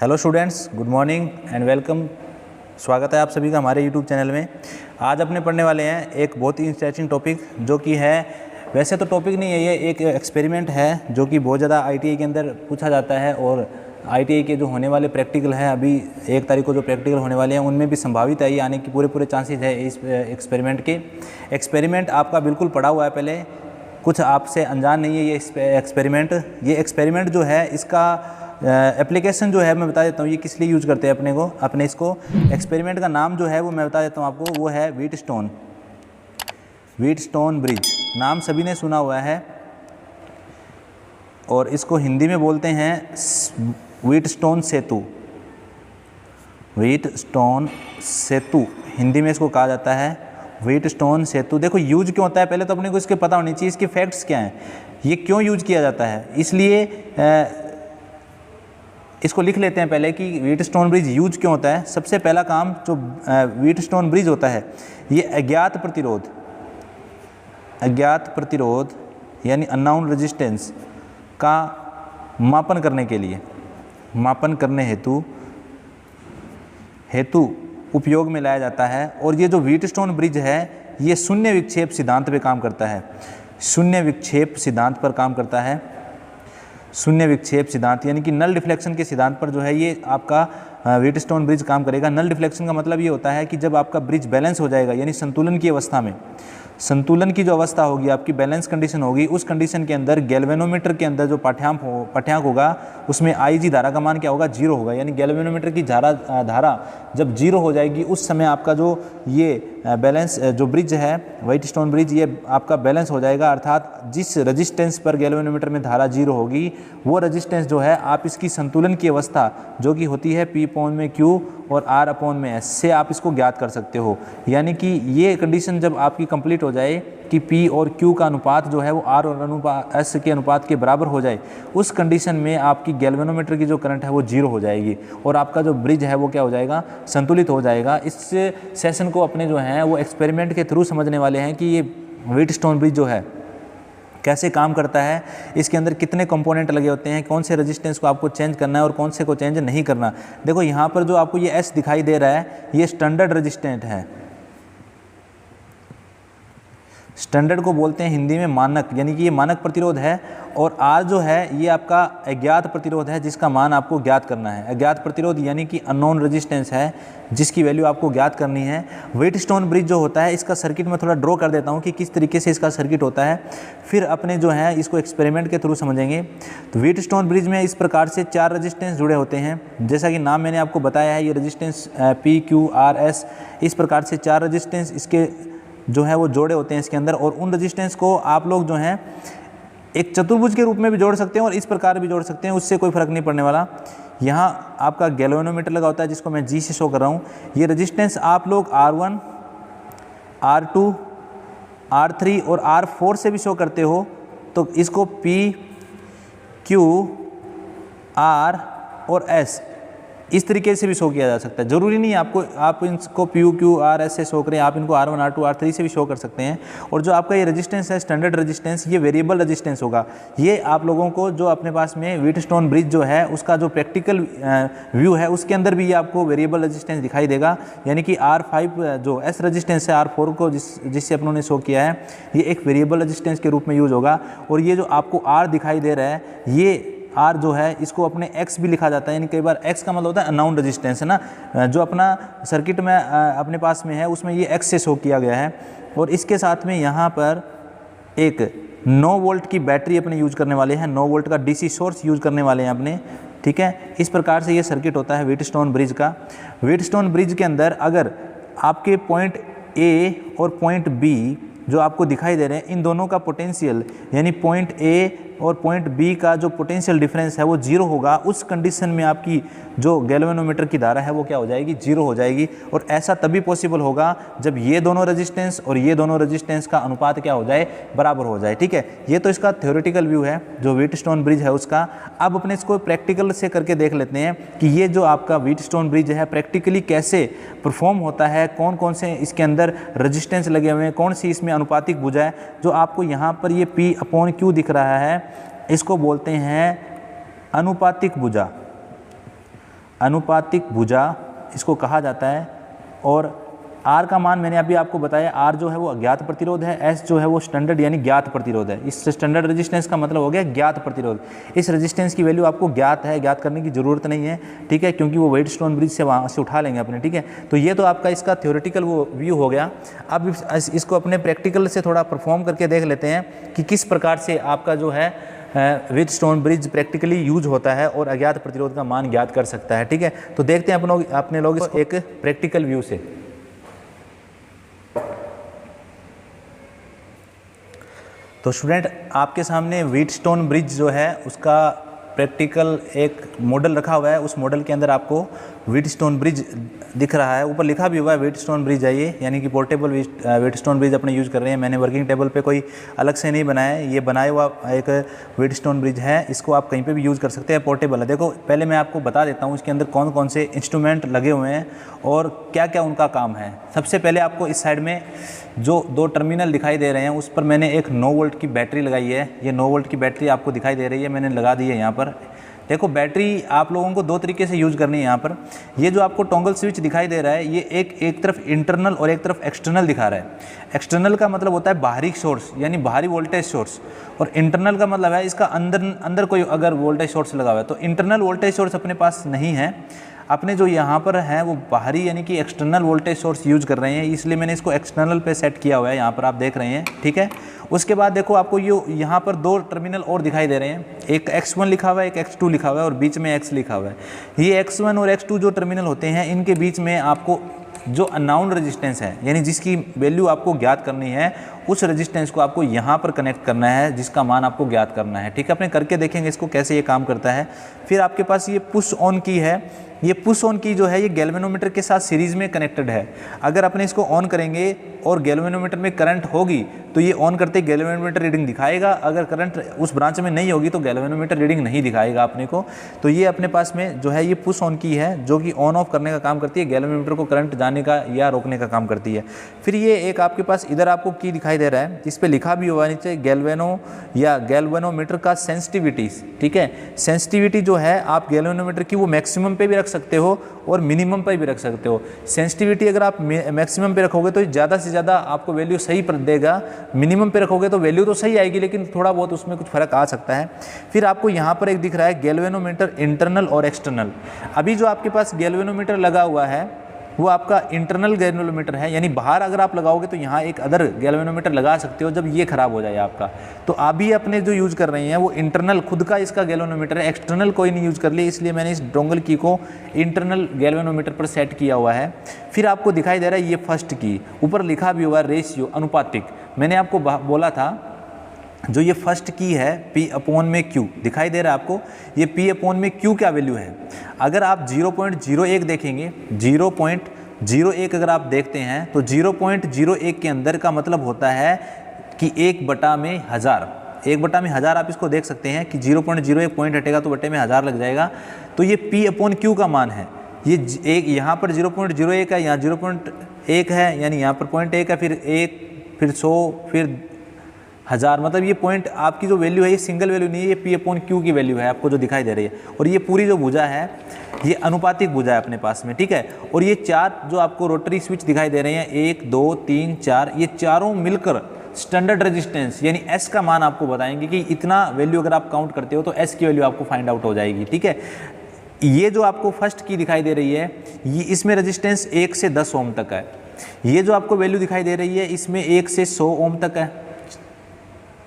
Hello students, good morning and welcome. स्वागत है आप सभी का हमारे यूट्यूब चैनल में। आज अपने पढ़ने वाले हैं एक बहुत ही इंटरेस्टिंग टॉपिक, जो कि है, वैसे तो टॉपिक नहीं है, ये एक एक्सपेरिमेंट है जो कि बहुत ज़्यादा आईटीआई के अंदर पूछा जाता है। और आईटीआई के जो होने वाले प्रैक्टिकल हैं, अभी 1 तारीख को जो प्रैक्टिकल होने वाले हैं, उनमें भी संभावित है ये आने की पूरे चांसेस है इस एक्सपेरिमेंट के। एक्सपेरिमेंट आपका बिल्कुल पढ़ा हुआ है पहले, कुछ आपसे अनजान नहीं है ये एक्सपेरिमेंट। ये एक्सपेरिमेंट जो है, इसका एप्लीकेशन जो है मैं बता देता हूँ, ये किस लिए यूज़ करते हैं अपने इसको एक्सपेरिमेंट का नाम जो है वो मैं बता देता हूँ आपको, वो है व्हीटस्टोन ब्रिज। नाम सभी ने सुना हुआ है और इसको हिंदी में बोलते हैं व्हीटस्टोन सेतु। व्हीटस्टोन सेतु हिंदी में इसको कहा जाता है, व्हीटस्टोन सेतु। देखो यूज क्यों होता है, पहले तो अपने को इसके पता होनी चाहिए, इसके फैक्ट्स क्या हैं, ये क्यों यूज किया जाता है। इसलिए इसको लिख लेते हैं पहले कि व्हीटस्टोन ब्रिज यूज क्यों होता है। सबसे पहला काम जो व्हीटस्टोन ब्रिज होता है, ये अज्ञात प्रतिरोध यानी अननोन रेजिस्टेंस का मापन करने हेतु उपयोग में लाया जाता है। और ये जो व्हीटस्टोन ब्रिज है, ये शून्य विक्षेप सिद्धांत पे काम करता है, शून्य विक्षेप सिद्धांत पर काम करता है। शून्य विक्षेप सिद्धांत यानी कि नल डिफ्लेक्शन के सिद्धांत पर जो है ये आपका व्हीटस्टोन ब्रिज काम करेगा। नल डिफ्लेक्शन का मतलब ये होता है कि जब आपका ब्रिज बैलेंस हो जाएगा, यानी संतुलन की अवस्था में, संतुलन की जो अवस्था होगी, आपकी बैलेंस कंडीशन होगी, उस कंडीशन के अंदर गैल्वेनोमीटर के अंदर जो पाठ्यांक होगा, उसमें आईजी धारा का मान क्या होगा, 0 होगा। यानी गैल्वेनोमीटर की धारा जब 0 हो जाएगी, उस समय आपका जो ये बैलेंस जो ब्रिज है, व्हीटस्टोन ब्रिज, ये आपका बैलेंस हो जाएगा। अर्थात जिस रजिस्टेंस पर गैल्वेनोमीटर में धारा 0 होगी, वो रजिस्टेंस जो है, आप इसकी संतुलन की अवस्था जो कि होती है P/Q और R/S से आप इसको ज्ञात कर सकते हो। यानी कि ये कंडीशन जब आपकी कंप्लीट हो जाए कि P और Q का अनुपात जो है वो R और S के अनुपात के बराबर हो जाए, उस कंडीशन में आपकी गैल्वेनोमीटर की जो करंट है वो 0 हो जाएगी और आपका जो ब्रिज है वो क्या हो जाएगा, संतुलित हो जाएगा। इस सेशन को अपने जो हैं वो एक्सपेरिमेंट के थ्रू समझने वाले हैं कि ये व्हीटस्टोन ब्रिज जो है कैसे काम करता है, इसके अंदर कितने कंपोनेंट लगे होते हैं, कौन से रेजिस्टेंस को आपको चेंज करना है और कौन से को चेंज नहीं करना। देखो यहाँ पर जो आपको ये S दिखाई दे रहा है, ये स्टैंडर्ड रेजिस्टेंट है। स्टैंडर्ड को बोलते हैं हिंदी में मानक, यानी कि ये मानक प्रतिरोध है। और R जो है, ये आपका अज्ञात प्रतिरोध है, जिसका मान आपको ज्ञात करना है। अज्ञात प्रतिरोध यानी कि अननोन रेजिस्टेंस है, जिसकी वैल्यू आपको ज्ञात करनी है। व्हीटस्टोन ब्रिज जो होता है, इसका सर्किट मैं थोड़ा ड्रॉ कर देता हूँ कि किस तरीके से इसका सर्किट होता है, फिर अपने जो है इसको एक्सपेरिमेंट के थ्रू समझेंगे। तो व्हीटस्टोन ब्रिज में इस प्रकार से 4 रजिस्टेंस जुड़े होते हैं, जैसा कि नाम मैंने आपको बताया है। ये resistance P, Q, R, S, इस प्रकार से 4 रजिस्टेंस इसके जो है वो जोड़े होते हैं इसके अंदर। और उन रजिस्टेंस को आप लोग जो हैं एक चतुर्भुज के रूप में भी जोड़ सकते हैं और इस प्रकार भी जोड़ सकते हैं, उससे कोई फर्क नहीं पड़ने वाला। यहाँ आपका गैल्वेनोमीटर लगा होता है, जिसको मैं G से शो कर रहा हूँ। ये रजिस्टेंस आप लोग R1, R2, R3 और R4 से भी शो करते हो, तो इसको P, Q, R और S इस तरीके से भी शो किया जा सकता है। जरूरी नहीं है आप इनको P, Q, R, S से शो करें, आप इनको R1, R2, R3 से भी शो कर सकते हैं। और जो आपका ये रेजिस्टेंस है, स्टैंडर्ड रेजिस्टेंस, ये वेरिएबल रेजिस्टेंस होगा। ये आप लोगों को जो अपने पास में व्हीटस्टोन ब्रिज जो है, उसका जो प्रैक्टिकल व्यू है, उसके अंदर भी ये आपको वेरिएबल रेजिस्टेंस दिखाई देगा। यानी कि R5 जो S रेजिस्टेंस है, R4 को जिससे अपनों ने शो किया है, ये एक वेरिएबल रेजिस्टेंस के रूप में यूज होगा। और ये जो आपको R दिखाई दे रहा है, ये R जो है, इसको अपने X भी लिखा जाता है। यानी कई बार X का मतलब होता है अननोन रेजिस्टेंस, है ना, जो अपना सर्किट में अपने पास में है, उसमें ये X से शो किया गया है। और इसके साथ में यहाँ पर एक 9 वोल्ट की बैटरी अपने यूज करने वाले हैं, 9 वोल्ट का DC सोर्स यूज करने वाले हैं अपने, ठीक है। इस प्रकार से ये सर्किट होता है व्हीटस्टोन ब्रिज का। व्हीटस्टोन ब्रिज के अंदर अगर आपके पॉइंट A और पॉइंट B जो आपको दिखाई दे रहे हैं, इन दोनों का पोटेंशियल, यानी पॉइंट A और पॉइंट बी का जो पोटेंशियल डिफरेंस है वो 0 होगा, उस कंडीशन में आपकी जो गैल्वेनोमीटर की धारा है वो क्या हो जाएगी, 0 हो जाएगी। और ऐसा तभी पॉसिबल होगा जब ये दोनों रेजिस्टेंस और ये दोनों रेजिस्टेंस का अनुपात क्या हो जाए, बराबर हो जाए। ठीक है, ये तो इसका थ्योरेटिकल व्यू है जो व्हीटस्टोन ब्रिज है उसका। अब अपने इसको प्रैक्टिकल से करके देख लेते हैं कि ये जो आपका व्हीटस्टोन ब्रिज है प्रैक्टिकली कैसे परफॉर्म होता है, कौन कौन से इसके अंदर रेजिस्टेंस लगे हुए हैं, कौन सी इसमें अनुपातिक भुजा है। जो आपको यहाँ पर ये P/Q दिख रहा है, इसको बोलते हैं अनुपातिक भुजा। अनुपातिक भुजा इसको कहा जाता है। और आर का मान मैंने अभी आपको बताया, आर जो है वो अज्ञात प्रतिरोध है, एस जो है वो स्टैंडर्ड यानी ज्ञात प्रतिरोध है। इस स्टैंडर्ड रेजिस्टेंस का मतलब हो गया ज्ञात प्रतिरोध। इस रेजिस्टेंस की वैल्यू आपको ज्ञात है, ज्ञात करने की ज़रूरत नहीं है, ठीक है, क्योंकि वो व्हीटस्टोन ब्रिज से वहाँ से उठा लेंगे अपने, ठीक है। तो ये तो आपका इसका थ्योरेटिकल वो व्यू हो गया। अब इसको अपने प्रैक्टिकल से थोड़ा परफॉर्म करके देख लेते हैं कि किस प्रकार से आपका जो है व्हीटस्टोन ब्रिज प्रैक्टिकली यूज होता है और अज्ञात प्रतिरोध का मान ज्ञात कर सकता है, ठीक है। तो देखते हैं अपने लोग इसको एक प्रैक्टिकल व्यू से। तो स्टूडेंट आपके सामने व्हीटस्टोन ब्रिज जो है उसका प्रैक्टिकल एक मॉडल रखा हुआ है। उस मॉडल के अंदर आपको व्हीटस्टोन ब्रिज दिख रहा है, ऊपर लिखा भी हुआ है व्हीटस्टोन ब्रिज है ये, यानी कि पोर्टेबल व्हीटस्टोन ब्रिज अपने यूज़ कर रहे हैं। मैंने वर्किंग टेबल पे कोई अलग से नहीं बनाया है, ये बनाया हुआ एक व्हीटस्टोन ब्रिज है। इसको आप कहीं पे भी यूज़ कर सकते हैं, पोर्टेबल है। देखो पहले मैं आपको बता देता हूँ इसके अंदर कौन कौन से इंस्ट्रूमेंट लगे हुए हैं और क्या क्या उनका काम है। सबसे पहले आपको इस साइड में जो 2 टर्मिनल दिखाई दे रहे हैं उस पर मैंने एक 9 वोल्ट की बैटरी लगाई है। ये 9 वोल्ट की बैटरी आपको दिखाई दे रही है, मैंने लगा दी है यहाँ पर। देखो बैटरी आप लोगों को 2 तरीके से यूज़ करनी है यहाँ पर। ये जो आपको टॉगल स्विच दिखाई दे रहा है ये एक तरफ इंटरनल और एक तरफ एक्सटर्नल दिखा रहा है। एक्सटर्नल का मतलब होता है बाहरी सोर्स यानी बाहरी वोल्टेज सोर्स, और इंटरनल का मतलब है इसका अंदर कोई अगर वोल्टेज सोर्स लगा हुआ है। तो इंटरनल वोल्टेज सोर्स अपने पास नहीं है, अपने जो यहाँ पर है वो बाहरी यानी कि एक्सटर्नल वोल्टेज सोर्स यूज कर रहे हैं, इसलिए मैंने इसको एक्सटर्नल पे सेट किया हुआ है, यहाँ पर आप देख रहे हैं, ठीक है। उसके बाद देखो आपको यहाँ पर 2 टर्मिनल और दिखाई दे रहे हैं, एक X1 लिखा हुआ है, एक X2 लिखा हुआ है और बीच में X लिखा हुआ है। ये X1 और X2 जो टर्मिनल होते हैं इनके बीच में आपको जो अननाउन रेजिस्टेंस है यानी जिसकी वैल्यू आपको ज्ञात करनी है उस रेजिस्टेंस को आपको यहाँ पर कनेक्ट करना है जिसका मान आपको ज्ञात करना है, ठीक है। अपने करके देखेंगे इसको कैसे ये काम करता है। फिर आपके पास ये पुश ऑन की है, ये पुश ऑन की जो है ये गैल्वेनोमीटर के साथ सीरीज़ में कनेक्टेड है। अगर अपने इसको ऑन करेंगे और गैल्वेनोमीटर में करंट होगी तो ये ऑन करते गैल्वेनोमीटर रीडिंग दिखाएगा, अगर करंट उस ब्रांच में नहीं होगी तो गैल्वेनोमीटर रीडिंग नहीं दिखाएगा अपने को। तो ये अपने पास में जो है ये पुश ऑन की है जो कि ऑन ऑफ करने का काम करती है, गैल्वेनोमीटर को करंट जाने का या रोकने का काम करती है। फिर ये एक आपके पास इधर आपको की दिखाई दे रहा है, इस पर लिखा भी हुआ नीचे गैल्वेनो या गैल्वेनोमीटर का सेंसिटिविटी, ठीक है। सेंसिटिविटी जो है आप गैल्वेनोमीटर की वो मैक्सिमम पे भी रख सकते हो और मिनिमम पर भी रख सकते हो। सेंसिटिविटी अगर आप मैक्सिमम पे रखोगे तो ज़्यादा से ज़्यादा आपको वैल्यू सही पर देगा, मिनिमम पे रखोगे तो वैल्यू तो सही आएगी लेकिन थोड़ा बहुत उसमें कुछ फ़र्क आ सकता है। फिर आपको यहाँ पर एक दिख रहा है गैल्वेनोमीटर इंटरनल और एक्सटर्नल। अभी जो आपके पास गैल्वेनोमीटर लगा हुआ है वो आपका इंटरनल गैल्वेनोमीटर है, यानी बाहर अगर आप लगाओगे तो यहाँ एक अदर गैल्वेनोमीटर लगा सकते हो जब ये ख़राब हो जाए आपका। तो अभी अपने जो यूज़ कर रहे हैं वो इंटरनल खुद का इसका गैल्वेनोमीटर है, एक्सटर्नल कोई नहीं यूज़ कर लिया, इसलिए मैंने इस डोंगल की को इंटरनल गैल्वेनोमीटर पर सेट किया हुआ है। फिर आपको दिखाई दे रहा है ये फर्स्ट की, ऊपर लिखा भी हुआ है रेशियो अनुपातिक। मैंने आपको बोला था जो ये फर्स्ट की है P/Q दिखाई दे रहा है आपको, ये P/Q क्या वैल्यू है। अगर आप 0.01 देखेंगे, 0.01 अगर आप देखते हैं तो 0.01 के अंदर का मतलब होता है कि 1/1000, 1/1000 आप इसको देख सकते हैं कि 0.01 पॉइंट हटेगा तो बटे में 1000 लग जाएगा। तो ये P/Q का मान है। ये एक यहाँ पर 0.01 है, यहाँ 0.1 है, यानी यहाँ पर 0.1 है, फिर 1, फिर 100, फिर 1000, मतलब ये पॉइंट आपकी जो वैल्यू है ये सिंगल वैल्यू नहीं है, ये P/Q की वैल्यू है आपको जो दिखाई दे रही है। और ये पूरी जो भुजा है ये अनुपातिक भुजा है अपने पास में, ठीक है। और ये 4 जो आपको रोटरी स्विच दिखाई दे रहे हैं 1, 2, 3, 4, ये चारों मिलकर स्टैंडर्ड रेजिस्टेंस यानी S का मान आपको बताएंगे कि इतना वैल्यू अगर आप काउंट करते हो तो S की वैल्यू आपको फाइंड आउट हो जाएगी, ठीक है। ये जो आपको फर्स्ट की दिखाई दे रही है ये इसमें रेजिस्टेंस 1 से 10 ओम तक है। ये जो आपको वैल्यू दिखाई दे रही है इसमें 1 से 100 ओम तक है,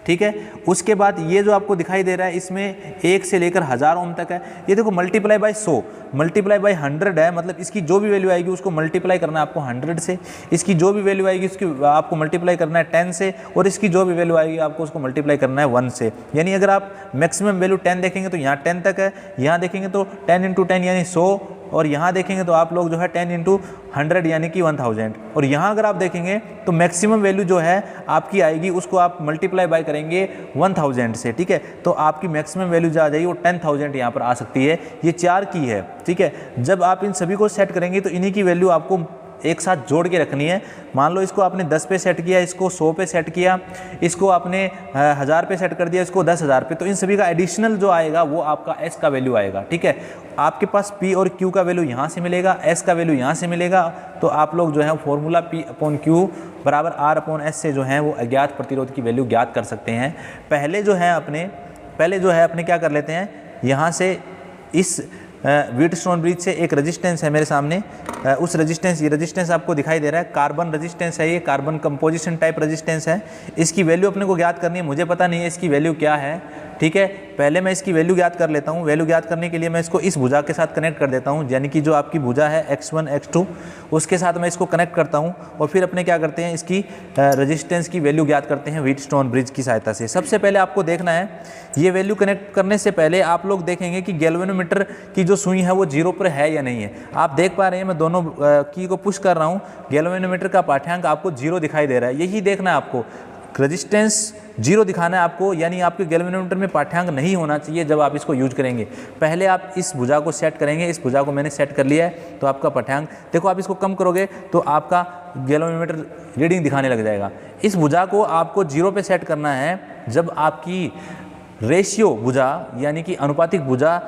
ठीक है। उसके बाद ये जो आपको दिखाई दे रहा है इसमें 1 से लेकर 1000 ओम तक है। ये देखो मल्टीप्लाई बाय 100 मल्टीप्लाई बाय 100 है, मतलब इसकी जो भी वैल्यू आएगी उसको मल्टीप्लाई करना है आपको 100 से, इसकी जो भी वैल्यू आएगी उसकी आपको मल्टीप्लाई करना है 10 से, और इसकी जो भी वैल्यू आएगी आपको उसको मल्टीप्लाई करना है 1 से। यानी अगर आप मैक्सिमम वैल्यू 10 देखेंगे तो यहाँ 10 तक है, यहाँ देखेंगे तो 10 × 10 यानी 100, और यहाँ देखेंगे तो आप लोग जो है 10 × 100 यानी कि 1000, और यहाँ अगर आप देखेंगे तो मैक्सिमम वैल्यू जो है आपकी आएगी उसको आप मल्टीप्लाई बाय करेंगे 1000 से, ठीक है। तो आपकी मैक्सिमम वैल्यू जो आ जाएगी वो 10000 यहाँ पर आ सकती है। ये 4 की है, ठीक है। जब आप इन सभी को सेट करेंगे तो इन्हीं की वैल्यू आपको एक साथ जोड़ के रखनी है। मान लो इसको आपने 10 पे सेट किया, इसको 100 पे सेट किया, इसको आपने 1000 पे सेट कर दिया, इसको 10,000 पे, तो इन सभी का एडिशनल जो आएगा वो आपका एस का वैल्यू आएगा। ठीक है, आपके पास पी और क्यू का वैल्यू यहाँ से मिलेगा, एस का वैल्यू यहाँ से मिलेगा, तो आप लोग जो है फॉर्मूला पी अपॉन क्यू बराबर आर अपॉन एस से जो है वो अज्ञात प्रतिरोध की वैल्यू ज्ञात कर सकते हैं। पहले जो है अपने क्या कर लेते हैं, यहाँ से इस व्हीटस्टोन ब्रिज से एक रेजिस्टेंस है मेरे सामने, उस रेजिस्टेंस, ये रेजिस्टेंस आपको दिखाई दे रहा है, कार्बन रेजिस्टेंस है, ये कार्बन कंपोजिशन टाइप रेजिस्टेंस है। इसकी वैल्यू अपने को ज्ञात करनी है, मुझे पता नहीं है इसकी वैल्यू क्या है। ठीक है, पहले मैं इसकी वैल्यू ज्ञात कर लेता हूँ। वैल्यू ज्ञात करने के लिए मैं इसको इस भुजा के साथ कनेक्ट कर देता हूँ, यानी कि जो आपकी भुजा है x1 x2 उसके साथ मैं इसको कनेक्ट करता हूँ और फिर अपने क्या करते हैं, इसकी रेजिस्टेंस की वैल्यू ज्ञात करते हैं व्हीटस्टोन ब्रिज की सहायता से। सबसे पहले आपको देखना है, ये वैल्यू कनेक्ट करने से पहले आप लोग देखेंगे कि गैल्वेनोमीटर की जो सुई है वो 0 पर है या नहीं है। आप देख पा रहे हैं मैं दोनों की को पुश कर रहा हूँ, गैल्वेनोमीटर का पाठ्यांक आपको 0 दिखाई दे रहा है। यही देखना है आपको, रेजिस्टेंस 0 दिखाना है आपको, यानी आपके गैल्वेनोमीटर में पाठ्यांक नहीं होना चाहिए जब आप इसको यूज करेंगे। पहले आप इस भुजा को सेट करेंगे, इस भुजा को मैंने सेट कर लिया है, तो आपका पाठ्यांक देखो, आप इसको कम करोगे तो आपका गैल्वेनोमीटर रीडिंग दिखाने लग जाएगा। इस भुजा को आपको 0 पे सेट करना है जब आपकी रेशियो भुजा यानी कि अनुपातिक भुजा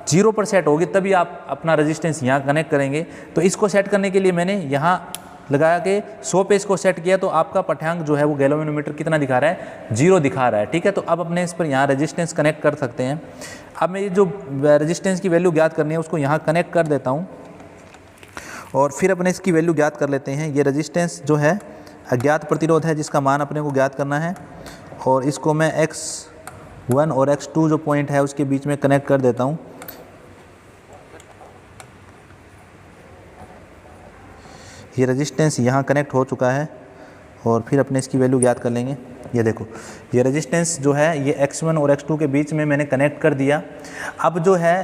0 पर सेट होगी, तभी आप अपना रेजिस्टेंस यहाँ कनेक्ट करेंगे। तो इसको सेट करने के लिए मैंने यहाँ लगा के 100 पे इसको सेट किया, तो आपका पाठ्यांक जो है वो गैल्वेनोमीटर कितना दिखा रहा है, 0 दिखा रहा है। ठीक है, तो अब अपने इस पर यहाँ रेजिस्टेंस कनेक्ट कर सकते हैं। अब मैं ये जो रेजिस्टेंस की वैल्यू ज्ञात करनी है उसको यहाँ कनेक्ट कर देता हूँ और फिर अपने इसकी वैल्यू ज्ञात कर लेते हैं। ये रेजिस्टेंस जो है अज्ञात प्रतिरोध है जिसका मान अपने को ज्ञात करना है, और इसको मैं x1 और x2 जो पॉइंट है उसके बीच में कनेक्ट कर देता हूँ। ये रेजिस्टेंस यहाँ कनेक्ट हो चुका है और फिर अपने इसकी वैल्यू ज्ञात कर लेंगे। ये देखो, ये रेजिस्टेंस जो है ये x1 और x2 के बीच में मैंने कनेक्ट कर दिया। अब जो है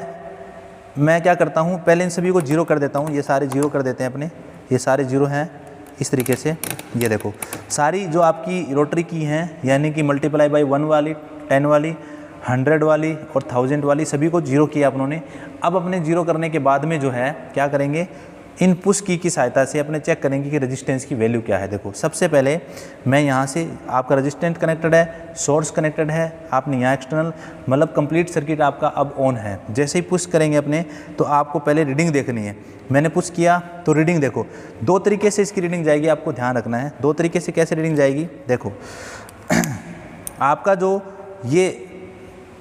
मैं क्या करता हूँ, पहले इन सभी को 0 कर देता हूँ, ये सारे 0 कर देते हैं अपने, ये सारे 0 हैं इस तरीके से। ये देखो, सारी जो आपकी रोटरी की हैं यानी कि मल्टीप्लाई बाई 1 वाली, 10 वाली, 100 वाली और 1000 वाली सभी को 0 किया अपनों ने। अब अपने 0 करने के बाद में जो है क्या करेंगे, इन पुश की सहायता से अपने चेक करेंगे कि रेजिस्टेंस की वैल्यू क्या है। देखो, सबसे पहले मैं यहाँ से, आपका रेजिस्टेंट कनेक्टेड है, सोर्स कनेक्टेड है, आपने यहाँ एक्सटर्नल, मतलब कंप्लीट सर्किट आपका अब ऑन है। जैसे ही पुश करेंगे अपने, तो आपको पहले रीडिंग देखनी है। मैंने पुश किया तो रीडिंग देखो, 2 तरीके से इसकी रीडिंग जाएगी, आपको ध्यान रखना है। 2 तरीके से कैसे रीडिंग जाएगी, देखो आपका जो ये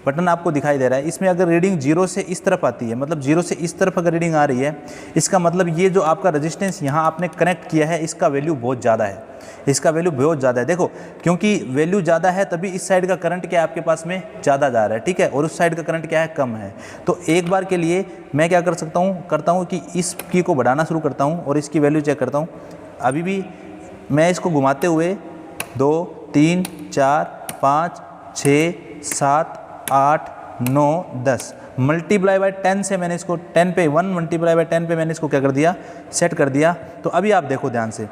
बटन आपको दिखाई दे रहा है, इसमें अगर रीडिंग 0 से इस तरफ आती है, मतलब 0 से इस तरफ अगर रीडिंग आ रही है, इसका मतलब ये जो आपका रेजिस्टेंस यहाँ आपने कनेक्ट किया है इसका वैल्यू बहुत ज़्यादा है, इसका वैल्यू बहुत ज़्यादा है। देखो, क्योंकि वैल्यू ज़्यादा है तभी इस साइड का करंट क्या है आपके पास में ज़्यादा जा रहा है। ठीक है, और उस साइड का करंट क्या है, कम है। तो एक बार के लिए मैं क्या करता हूँ कि इस की को बढ़ाना शुरू करता हूँ और इसकी वैल्यू चेक करता हूँ। अभी भी मैं इसको घुमाते हुए 2 3 4 5 6 7 8 9 10 मल्टीप्लाई बाय 10 से मैंने इसको 10 पे 1 मल्टीप्लाई बाय 10 पे मैंने इसको क्या कर दिया, सेट कर दिया। तो अभी आप देखो ध्यान से,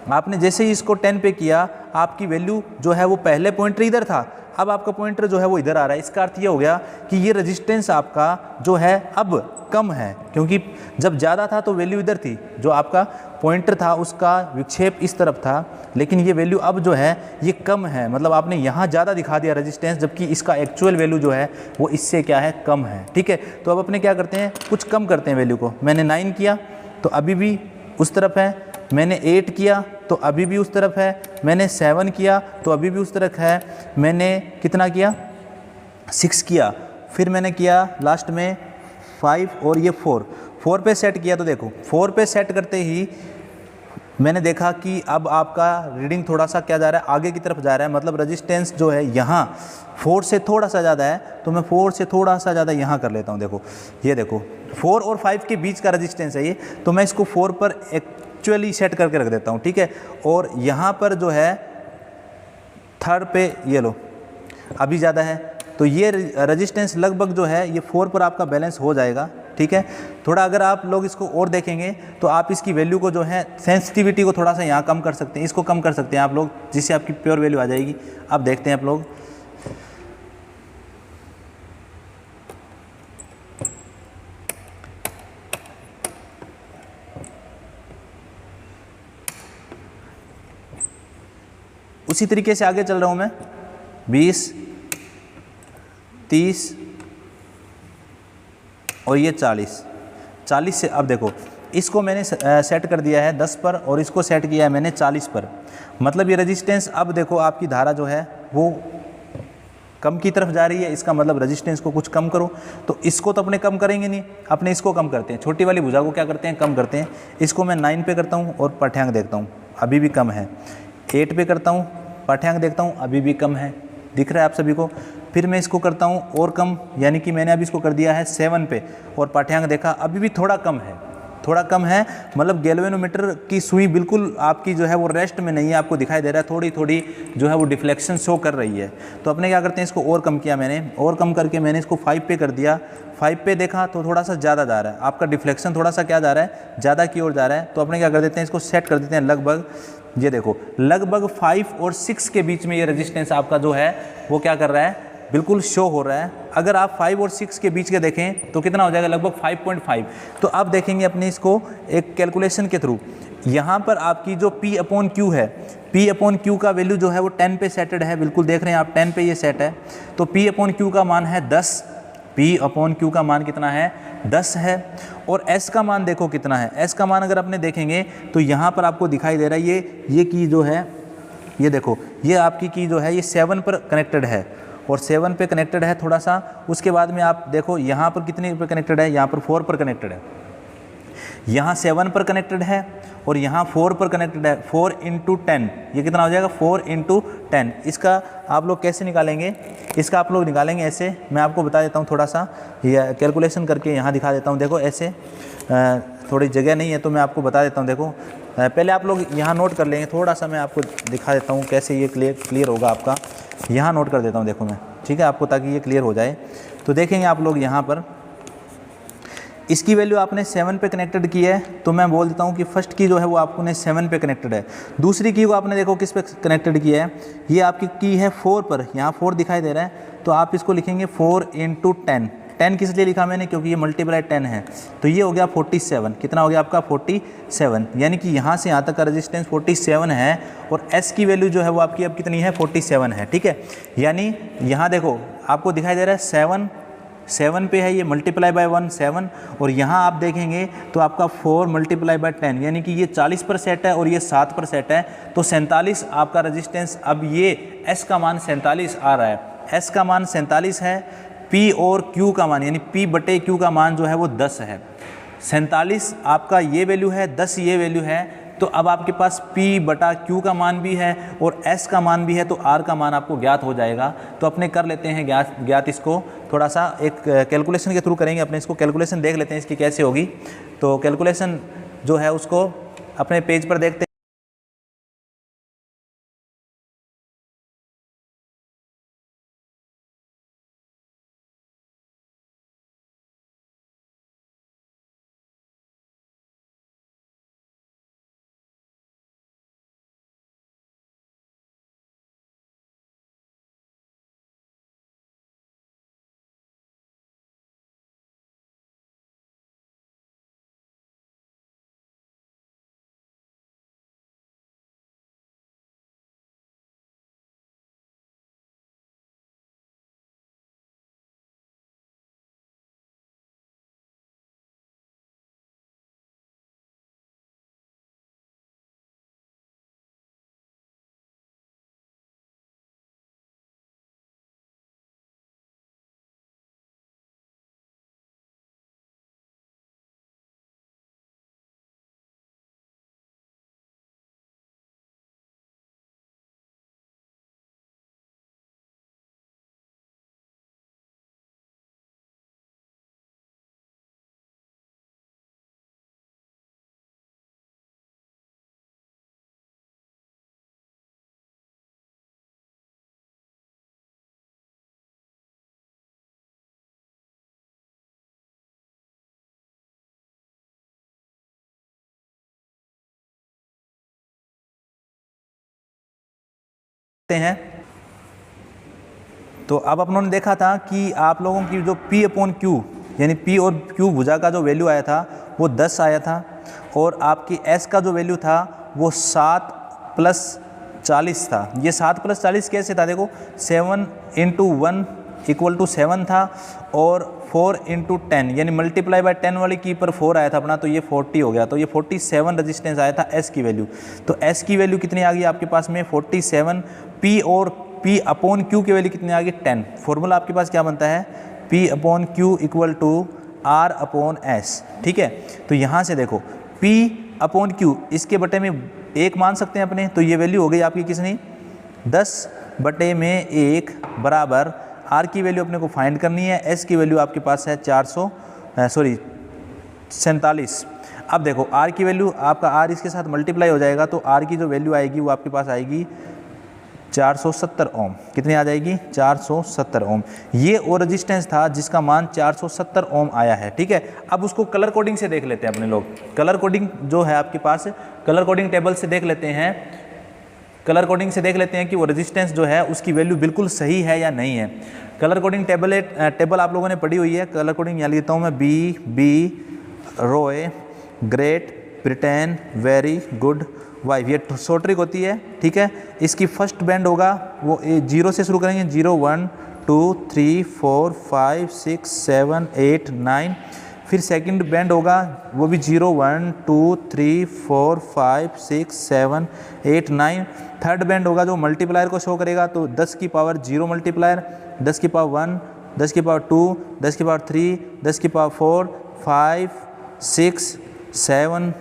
आपने जैसे ही इसको 10 पे किया, आपकी वैल्यू जो है वो पहले पॉइंटर इधर था, अब आपका पॉइंटर जो है वो इधर आ रहा है। इसका अर्थ ये हो गया कि ये रेजिस्टेंस आपका जो है अब कम है, क्योंकि जब ज़्यादा था तो वैल्यू इधर थी, जो आपका पॉइंटर था उसका विक्षेप इस तरफ था, लेकिन ये वैल्यू अब जो है ये कम है। मतलब आपने यहाँ ज़्यादा दिखा दिया रेजिस्टेंस, जबकि इसका एक्चुअल वैल्यू जो है वो इससे क्या है, कम है। ठीक है, तो अब अपने क्या करते हैं, कुछ कम करते हैं वैल्यू को। मैंने 9 किया तो अभी भी उस तरफ है, मैंने 8 किया तो अभी भी उस तरफ है, मैंने 7 किया तो अभी भी उस तरफ है, मैंने कितना किया, 6 किया, फिर मैंने किया लास्ट में 5 और ये 4 पे सेट किया। तो देखो 4 पे सेट करते ही मैंने देखा कि अब आपका रीडिंग थोड़ा सा क्या जा रहा है, आगे की तरफ जा रहा है। मतलब रेजिस्टेंस जो है यहाँ 4 से थोड़ा सा ज़्यादा है, तो मैं 4 से थोड़ा सा ज़्यादा यहाँ कर लेता हूँ। देखो, ये देखो 4 और 5 के बीच का रेजिस्टेंस है ये, तो मैं इसको 4 पर एक्चुअली सेट करके रख देता हूँ। ठीक है, और यहाँ पर जो है 3rd पे ये लो अभी ज़्यादा है, तो ये रेजिस्टेंस लगभग जो है ये 4 पर आपका बैलेंस हो जाएगा। ठीक है, थोड़ा अगर आप लोग इसको और देखेंगे तो आप इसकी वैल्यू को जो है, सेंसिटिविटी को थोड़ा सा यहाँ कम कर सकते हैं, इसको कम कर सकते हैं आप लोग, जिससे आपकी प्योर वैल्यू आ जाएगी। अब देखते हैं आप लोग, उसी तरीके से आगे चल रहा हूँ मैं, 20, 30 और ये 40 से। अब देखो इसको मैंने सेट कर दिया है 10 पर और इसको सेट किया है मैंने 40 पर, मतलब ये रेजिस्टेंस अब देखो आपकी धारा जो है वो कम की तरफ जा रही है। इसका मतलब रेजिस्टेंस को कुछ कम करो, तो इसको तो अपने कम करेंगे नहीं, अपने इसको कम करते हैं, छोटी वाली भुजा को क्या करते हैं, कम करते हैं। इसको मैं 9 पे करता हूँ और पाठ्यांक देखता हूँ अभी भी कम है, 8 पे करता हूँ, पाठ्यांक देखता हूँ अभी भी कम है, दिख रहा है आप सभी को। फिर मैं इसको करता हूँ और कम, यानी कि मैंने अभी इसको कर दिया है 7 पे और पाठ्यांक देखा अभी भी थोड़ा कम है, थोड़ा कम है, मतलब गैल्वेनोमीटर की सुई बिल्कुल आपकी जो है वो रेस्ट में नहीं है, आपको दिखाई दे रहा है थोड़ी थोड़ी जो है वो डिफ्लेक्शन शो कर रही है। तो अपने क्या करते हैं, इसको और कम किया मैंने, और कम करके मैंने इसको 5 पे कर दिया। 5 पे देखा तो थोड़ा सा ज़्यादा जा रहा है, आपका डिफ्लेक्शन थोड़ा सा क्या जा रहा है, ज़्यादा की ओर जा रहा है। तो अपने क्या कर देते हैं, इसको सेट कर देते हैं लगभग, ये देखो लगभग 5 और 6 के बीच में ये रेजिस्टेंस आपका जो है वो क्या कर रहा है, बिल्कुल शो हो रहा है। अगर आप 5 और 6 के बीच के देखें तो कितना हो जाएगा, लगभग 5.5। तो अब देखेंगे अपने इसको एक कैलकुलेशन के थ्रू, यहाँ पर आपकी जो P/Q है, P/Q का वैल्यू जो है वो 10 पे सेटेड है, बिल्कुल देख रहे हैं आप 10 पे ये सेट है। तो P/Q का मान है 10, P/Q का मान कितना है, 10 है। और S का मान देखो कितना है, S का मान अगर अपने देखेंगे तो यहाँ पर आपको दिखाई दे रहा है ये की जो है, ये देखो ये आपकी की जो है ये 7 पर कनेक्टेड है और 7 पे कनेक्टेड है थोड़ा सा। उसके बाद में आप देखो यहाँ पर कितने पे कनेक्टेड है, यहाँ पर 4 पर कनेक्टेड है, यहाँ 7 पर कनेक्टेड है और यहाँ 4 पर कनेक्टेड है। 4 × 10 ये कितना हो जाएगा, 4 × 10। इसका आप लोग कैसे निकालेंगे, इसका आप लोग निकालेंगे ऐसे, मैं आपको बता देता हूँ थोड़ा सा, ये कैलकुलेशन करके यहाँ दिखा देता हूँ। देखो ऐसे थोड़ी जगह नहीं है तो मैं आपको बता देता हूँ। देखो पहले आप लोग यहाँ नोट कर लेंगे, थोड़ा सा मैं आपको दिखा देता हूँ कैसे ये क्लियर होगा आपका। यहाँ नोट कर देता हूँ देखो मैं, ठीक है आपको, ताकि ये क्लियर हो जाए। तो देखेंगे आप लोग यहाँ पर इसकी वैल्यू आपने 7 पे कनेक्टेड की है, तो मैं बोल देता हूँ कि फर्स्ट की जो है वो आपने 7 पे कनेक्टेड है। दूसरी की को आपने देखो किस पे कनेक्टेड किया है, ये आपकी की है 4 पर, यहाँ 4 दिखाई दे रहा है, तो आप इसको लिखेंगे 4 × 10। 10 किस लिए लिखा मैंने, क्योंकि ये मल्टीप्लाई 10 है, तो ये हो गया 47। कितना हो गया आपका, 47, यानी कि यहाँ से यहाँ तक का रेजिस्टेंस 47 है और S की वैल्यू जो है वो आपकी अब कितनी है, 47 है, ठीक है। यानी यहाँ देखो आपको दिखाई दे रहा है 7 पे है, ये मल्टीप्लाई बाय 1 7, और यहाँ आप देखेंगे तो आपका 4 मल्टीप्लाई बाय 10, यानी कि ये 40 पर सेट है और ये 7 पर सेट है, तो 47 आपका रेजिस्टेंस। अब ये S का मान 47 आ रहा है, S का मान 47 है, P और Q का मान यानी P/Q का मान जो है वो 10 है। 47 आपका ये वैल्यू है, 10 ये वैल्यू है, तो अब आपके पास P/Q का मान भी है और S का मान भी है, तो R का मान आपको ज्ञात हो जाएगा। तो अपने कर लेते हैं ज्ञात इसको थोड़ा सा एक कैलकुलेशन के थ्रू करेंगे। अपने इसको कैलकुलेशन देख लेते हैं इसकी कैसे होगी। तो कैलकुलेशन जो है उसको अपने पेज पर देखते हैं। हैं। तो अब अपन ने देखा था कि आप लोगों की जो P/Q यानी P और Q भुजा का जो वैल्यू आया था वो 10 आया था और आपकी S का जो वैल्यू था वो 7 + 40 था। ये 7 + 40 कैसे था, देखो 7 × 1 = 7 था, और 4 × 10 यानी मल्टीप्लाई बाय 10 वाली की पर 4 आया था अपना, तो ये 40 हो गया। तो ये 47 रेजिस्टेंस आया था एस की वैल्यू। तो एस की वैल्यू कितनी आ गई आपके पास में 47। पी और P/Q की वैल्यू कितनी आ गई 10। फॉर्मूला आपके पास क्या बनता है, P/Q = R/S। ठीक है, तो यहाँ से देखो P/Q इसके बटे में 1 मान सकते हैं अपने, तो ये वैल्यू हो गई आपकी कितनी 10/1 बराबर आर की वैल्यू अपने को फाइंड करनी है। एस की वैल्यू आपके पास है 47। अब देखो आर की वैल्यू आपका आर इसके साथ मल्टीप्लाई हो जाएगा, तो आर की जो वैल्यू आएगी वो आपके पास आएगी 470 ओम। कितनी आ जाएगी 470 ओम। ये वो रेजिस्टेंस था जिसका मान 470 ओम आया है। ठीक है, अब उसको कलर कोडिंग से देख लेते हैं अपने लोग। कलर कोडिंग जो है आपके पास, कलर कोडिंग टेबल से देख लेते हैं। कलर कोडिंग से देख लेते हैं कि वो रेजिस्टेंस जो है उसकी वैल्यू बिल्कुल सही है या नहीं है। कलर कोडिंग टेबल आप लोगों ने पढ़ी हुई है। कलर कोडिंग यहाँ लिखता हूँ मैं, B Roy, Great Britain, very good, wife, ये शॉर्ट ट्रिक होती है। ठीक है, इसकी फर्स्ट बैंड होगा वो 0 से शुरू करेंगे, 0 1 2 3 4 5 6 7 8 9। फिर सेकंड बैंड होगा वो भी 0 1 2 3 4 5 6 7 8 9। थर्ड बैंड होगा जो मल्टीप्लायर को शो करेगा, तो 10 की पावर 0 मल्टीप्लायर, 10 की पावर 1, 10 की पावर 2, 10 की पावर 3, 10 की पावर 4 5 6 7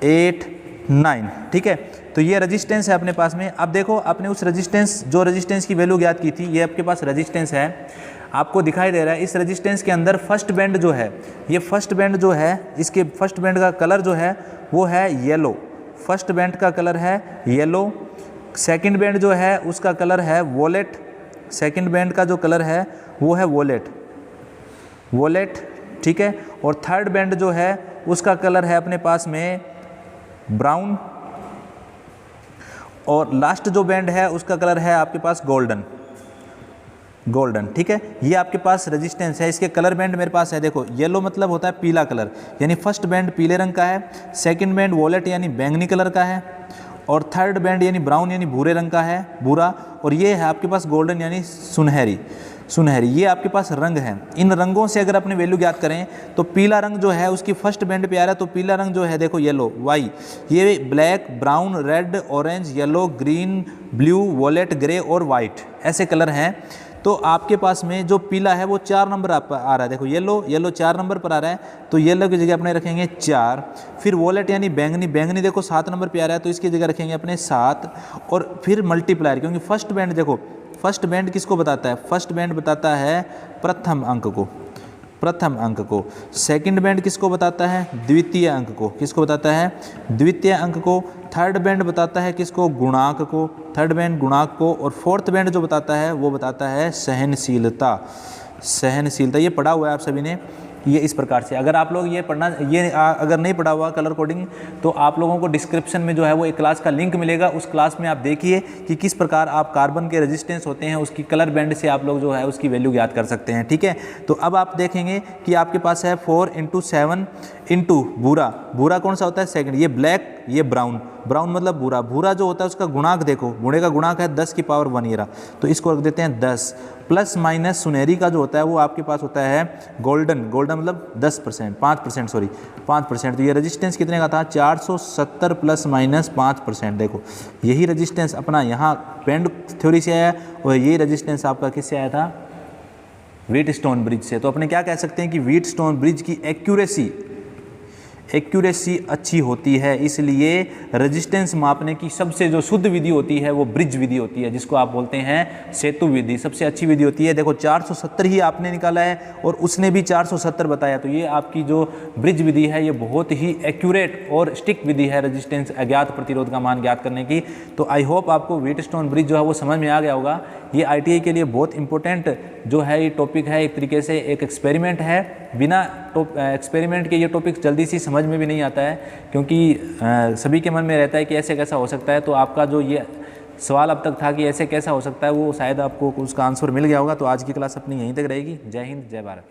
8 9। ठीक है, तो ये रेजिस्टेंस है अपने पास में। अब देखो अपने उस रेजिस्टेंस, जो रेजिस्टेंस की वैल्यू ज्ञात की थी, ये आपके पास रेजिस्टेंस है, आपको दिखाई दे रहा है। इस रेजिस्टेंस के अंदर फर्स्ट बैंड जो है, ये फर्स्ट बैंड जो है, इसके फर्स्ट बैंड का कलर जो है वो है येलो। फर्स्ट बैंड का कलर है येलो। सेकंड बैंड जो है उसका कलर है वॉलेट। सेकंड बैंड का जो कलर है वो है वॉलेट। ठीक है, और थर्ड बैंड जो है उसका कलर है अपने पास में ब्राउन, और लास्ट जो बैंड है उसका कलर है आपके पास गोल्डन। ठीक है, ये आपके पास रेजिस्टेंस है। इसके कलर बैंड मेरे पास है, देखो येलो मतलब होता है पीला कलर, यानी फर्स्ट बैंड पीले रंग का है, सेकंड बैंड वॉलेट यानी बैंगनी कलर का है, और थर्ड बैंड यानी ब्राउन यानी भूरे रंग का है, भूरा, और ये है आपके पास गोल्डन यानी सुनहरी। ये आपके पास रंग हैं। इन रंगों से अगर अपने वैल्यू ज्ञात करें तो पीला रंग जो है उसकी फर्स्ट बैंड पे आ रहा है, तो पीला रंग जो है देखो येलो वाई, ये black, brown, red, orange, yellow, green, blue, wallet, grey और वाइट, ऐसे कलर हैं। तो आपके पास में जो पीला है वो 4 नंबर आ रहा है, देखो येलो 4 नंबर पर आ रहा है, तो येलो की जगह अपने रखेंगे 4। फिर वॉलेट यानी बैंगनी देखो 7 नंबर पे आ रहा है, तो इसकी जगह रखेंगे अपने 7। और फिर मल्टीप्लायर, क्योंकि फर्स्ट बैंड देखो, फर्स्ट बैंड किसको बताता है, फर्स्ट बैंड बताता है प्रथम अंक को। सेकंड बैंड किसको बताता है, द्वितीय अंक को। किसको बताता है, द्वितीय अंक को। थर्ड बैंड बताता है किसको, गुणांक को, थर्ड बैंड गुणांक को। और फोर्थ बैंड जो बताता है वो बताता है सहनशीलता। ये पढ़ा हुआ है आप सभी ने। ये इस प्रकार से, अगर आप लोग ये अगर नहीं पढ़ा हुआ कलर कोडिंग, तो आप लोगों को डिस्क्रिप्शन में जो है वो एक क्लास का लिंक मिलेगा। उस क्लास में आप देखिए कि किस प्रकार आप कार्बन के रेजिस्टेंस होते हैं, उसकी कलर बैंड से आप लोग जो है उसकी वैल्यू ज्ञात कर सकते हैं। ठीक है, तो अब आप देखेंगे कि आपके पास है 4 × 7 × भूरा कौन सा होता है, सेकंड। ये ब्लैक, ये ब्राउन मतलब भूरा जो होता है उसका गुणांक देखो, भूरे का गुणांक है 10 की पावर 1 येरा, तो इसको रख देते हैं 10। प्लस माइनस सुनहरी का जो होता है वो आपके पास होता है गोल्डन मतलब 10%, 5%। तो ये रेजिस्टेंस कितने का था, 470 ± 5%। देखो यही रेजिस्टेंस अपना यहाँ पेंड थ्योरी से आया, और यही रेजिस्टेंस आपका किससे आया था, व्हीटस्टोन ब्रिज से। तो अपने क्या कह सकते हैं कि व्हीटस्टोन ब्रिज की एक्यूरेसी अच्छी होती है, इसलिए रेजिस्टेंस मापने की सबसे जो शुद्ध विधि होती है वो ब्रिज विधि होती है, जिसको आप बोलते हैं सेतु विधि, सबसे अच्छी विधि होती है। देखो 470 ही आपने निकाला है और उसने भी 470 बताया, तो ये आपकी जो ब्रिज विधि है ये बहुत ही एक्यूरेट और स्टिक विधि है रेजिस्टेंस अज्ञात प्रतिरोध का मान ज्ञात करने की। तो आई होप आपको व्हीटस्टोन ब्रिज जो है वो समझ में आ गया होगा। ये ITI के लिए बहुत इंपॉर्टेंट जो है ये टॉपिक है, एक तरीके से एक एक्सपेरिमेंट है। बिना एक्सपेरिमेंट के ये टॉपिक जल्दी से समझ में भी नहीं आता है, क्योंकि सभी के मन में रहता है कि ऐसे कैसा हो सकता है। तो आपका जो ये सवाल अब तक था कि ऐसे कैसा हो सकता है, वो शायद आपको उसका आंसर मिल गया होगा। तो आज की क्लास अपनी यहीं तक रहेगी। जय हिंद, जय भारत।